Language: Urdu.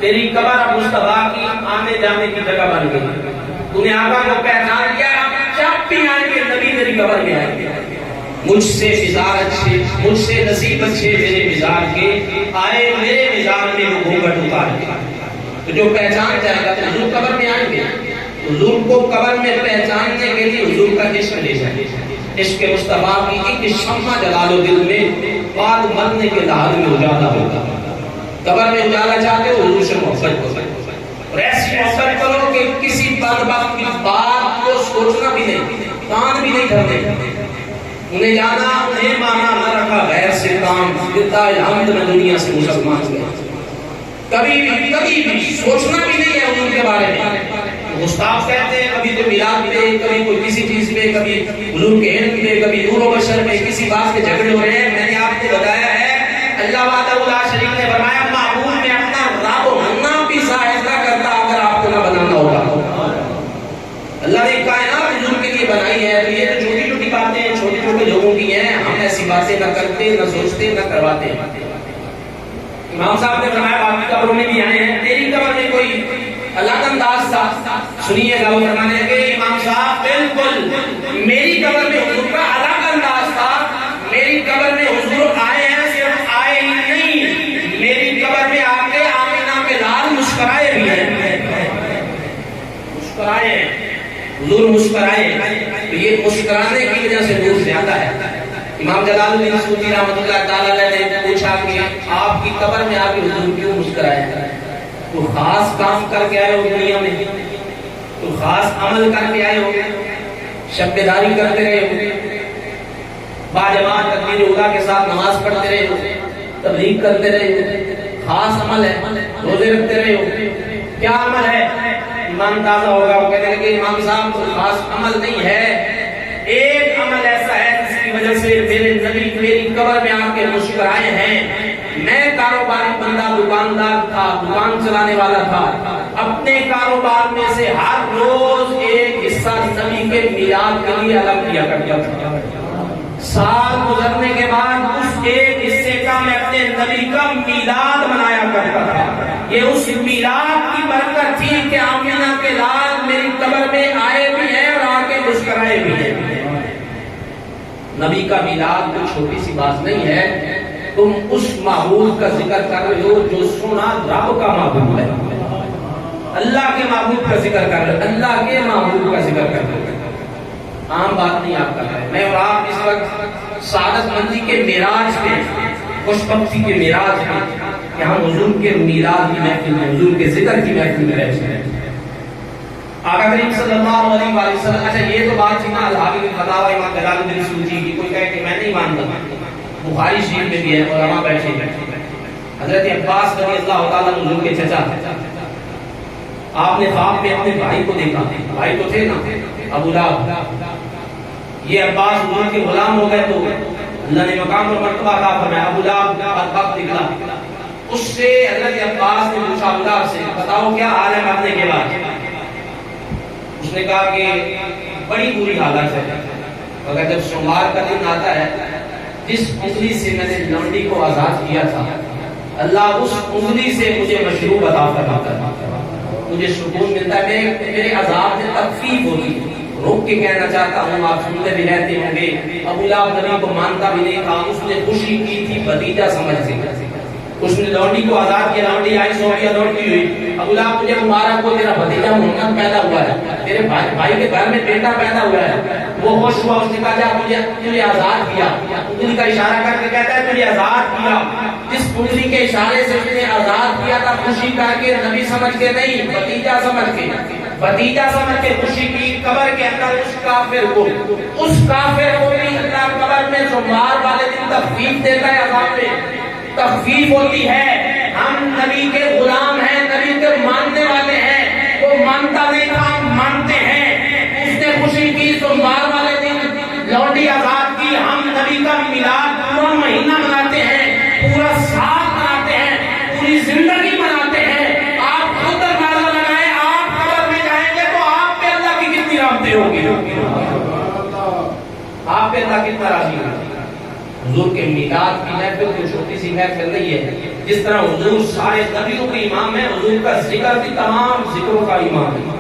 تیری قبر اب مصطفیٰ کی آنے جانے کی جگہ بن گئی. تو نے آقا کو پہچان کیا, جب بھی آئیں گے نبی تیری قبر میں آئیں گے. مجھ سے مزار اچھے, مجھ سے نصیب اچھے میرے مزار کے, آئے میرے مزار میں وہ گھونگھٹ اتار کے. تو جو پہچان جائے گا تو حضور قبر میں آئیں گے. حضور کو قبر میں پہچاننے کے لیے حضور کا عشق لے جائے. عشق مصطفیٰ کی ایک شمع جلا لو دل میں, بعد مرنے کے لحاظ میں اجالا ہوگا. قبر میں اجالا چاہتے ہو حضور سے محبت کرو, اور ایسی محبت کرو کہ کسی بدبخت کی بات کو سوچنا بھی نہیں, کان بھی نہیں دھرنے. انہیں جانا انہیں مانا نہ رکھا غیر سے کام, جتا الحمد میں دنیا سے مسلمان ہوئے. کبھی بھی سوچنا بھی نہیں ہے ان کے بارے میں. گستاخ کہتے ہیں کبھی تو میلاد پہ, کبھی کوئی کسی چیز پہ, کبھی حضور کے علم پہ, کبھی نور و بشر پہ کسی بات کے جھگڑے ہو رہے ہیں. میں نے آپ کو بتایا ہے اللہ وحدہ لا شریک نے فرمایا معبود میں اپنا رب ہونا بھی ظاہر نہ کرتا اگر آپ کو نہ بنانا ہوتا. اللہ نے کائنات حضور کے لیے بنائی ہے. تو یہ تو چھوٹی چھوٹی باتیں چھوٹے چھوٹے لوگوں کی ہیں, ہم ایسی باتیں نہ کرتے, نہ سوچتے, نہ کرواتے. امام صاحب نے فرمایا باقی قبروں میں بھی آئے ہیں, تیری قبر میں کوئی الگ انداز تھا. سنیے گا وہ فرمانے لگے امام صاحب بالکل میری قبر میں حضور کا الگ انداز تھا. میری قبر میں حضور آئے ہیں, صرف آئے ہی نہیں, میری قبر میں آ کے آمینہ کے لال مسکرائے بھی ہیں. مسکرائے حضور مسکرائے. تو یہ مسکرانے کی وجہ سے نور زیادہ ہے. امام جلال الدین سیوطی رحمۃ اللہ تعالی علیہ نے پوچھا کہ آپ کی قبر میں آ کے حضور کیوں مسکرائے؟ تو خاص کام کر کے آئے ہو دنیا میں, تو خاص عمل کر کے آئے ہو, شب بیداری کرتے رہے ہو, باجماعت تکبیر اولیٰ کے ساتھ نماز پڑھتے رہے ہو, تبلیغ کرتے رہے ہو, خاص عمل ہے, روزے رکھتے رہے ہو. کیا عمل ہے؟ ایمان تازہ ہوگا. وہ کہتے ہیں کہ امام صاحب تو خاص عمل نہیں ہے, ایک عمل ایسا ہے جس کی وجہ سے میرے نبی میری قبر میں آ کے مسکرائے ہیں. میں کاروباری بندہ, دکاندار تھا, دکان چلانے والا تھا. اپنے کاروبار میں سے ہر روز ایک حصہ نبی کے میلاد کے لیے الگ کیا کرتا تھا. سال گزرنے کے بعد اس ایک حصے کا میں اپنے نبی کا میلاد منایا کرتا تھا. یہ اس میلاد کی برکت تھی کہ آمینہ کے لال میری قبر میں آئے بھی ہیں اور آ کے مسکرائے بھی ہیں. نبی کا میلاد کوئی چھوٹی سی بات نہیں ہے. تم اس معبود کا ذکر کر رہے ہو جو سنا رب کا معبود ہے, اللہ کے معبود کا ذکر کر رہے ہو, اللہ کے معبود کا ذکر کر رہے ہو. عام بات نہیں آپ کر رہے. میں اور آپ اس وقت سعادت مندی کے معراج پہ, خوش بختی کے معراج پہ, کہ ہم حضور کے میلاد کی محفل میں, حضور کے ذکر کی محفل میں رہتے ہیں. آقا کریم صلی اللہ علیہ وسلم. اچھا یہ تو بات تھی نا الحاوی فتاوی امام جلال الدین سیوطی کی. کوئی کہے کہ میں نہیں مانتا, بخاری شریف میں بھی ہے, علماء بیٹھے ہیں. حضرت عباس رضی اللہ تعالیٰ حضور کے چچا, آپ نے خواب میں اپنے بھائی کو دیکھا. بھائی تو تھے نا ابو لہب. یہ عباس حضور کے غلام ہو گئے تو اللہ نے مقام اور مرتبہ عطا فرمایا. ابو لہب بدبخت نکلا. اس سے حضرت عباس نے پوچھا ابو لہب سے, بتاؤ کیا حال ہے مرنے کے بعد؟ اس نے کہا کہ بڑی بری حالت ہے, مگر جب سوموار کا دن آتا ہے, جس انگلی سے میں نے لونڈی کو آزاد کیا تھا, اللہ اس انگلی سے مجھے مشروب عطا فرماتا ہے, مجھے سکون ملتا ہے, میرے عذاب میں تخفیف ہوتی. روک کے کہنا چاہتا ہوں, آپ سنتے بھی رہتے ہوں گے, ابو لہب نبی کو مانتا بھی نہیں تھا, اس نے خوشی کی تھی بھتیجا سمجھ سے. اس نے لونڈی کو آزاد کیا, لونڈی آئی سوفیا لوٹتی ہوئی. ابو لہب تجھے مبارک ہو, تیرا بھتیجا محمد پیدا ہوا ہے, تیرے بھائی کے گھر میں بیٹا پیدا ہوا ہے. وہ خوش ہوا, اس نے کہا جا تجھے آزاد کیا. انگلی کا اشارہ کر کے کہتا ہے تجھے آزاد کیا. جس انگلی کے اشارے سے اس نے آزاد کیا تھا, خوشی کر کے, نبی سمجھ کے نہیں, بھتیجا سمجھ کے, بھتیجا سمجھ کے خوشی کی. قبر کے اندر اس کافر کو بھی اللہ قبر میں سوموار والے دن تخفیف دیتا ہے, عذاب میں تخفیف ہوتی ہے. ہم نبی کے غلام ہیں, نبی کے ماننے والے ہیں. وہ مانتا نہیں تھا, ہم مانتے ہیں. اس نے خوشی کی, سوموار والے دن لونڈی آزاد کی. ہم نبی کا میلاد پورا مہینہ مناتے ہیں, پورا سال مناتے ہیں, پوری زندگی مناتے ہیں. آپ خود اندازہ لگائیں, آپ قبر میں جائیں گے تو آپ پہ اللہ کی کتنی رحمتیں ہوگی, آپ پہ اللہ کتنا راضی ہوگا. حضور کے میلاد کی محفل کوئی چھوٹی سی محفل نہیں ہے. جس طرح حضور سارے نبیوں کے امام ہیں، حضور کا ذکر بھی تمام ذکروں کا امام ہے۔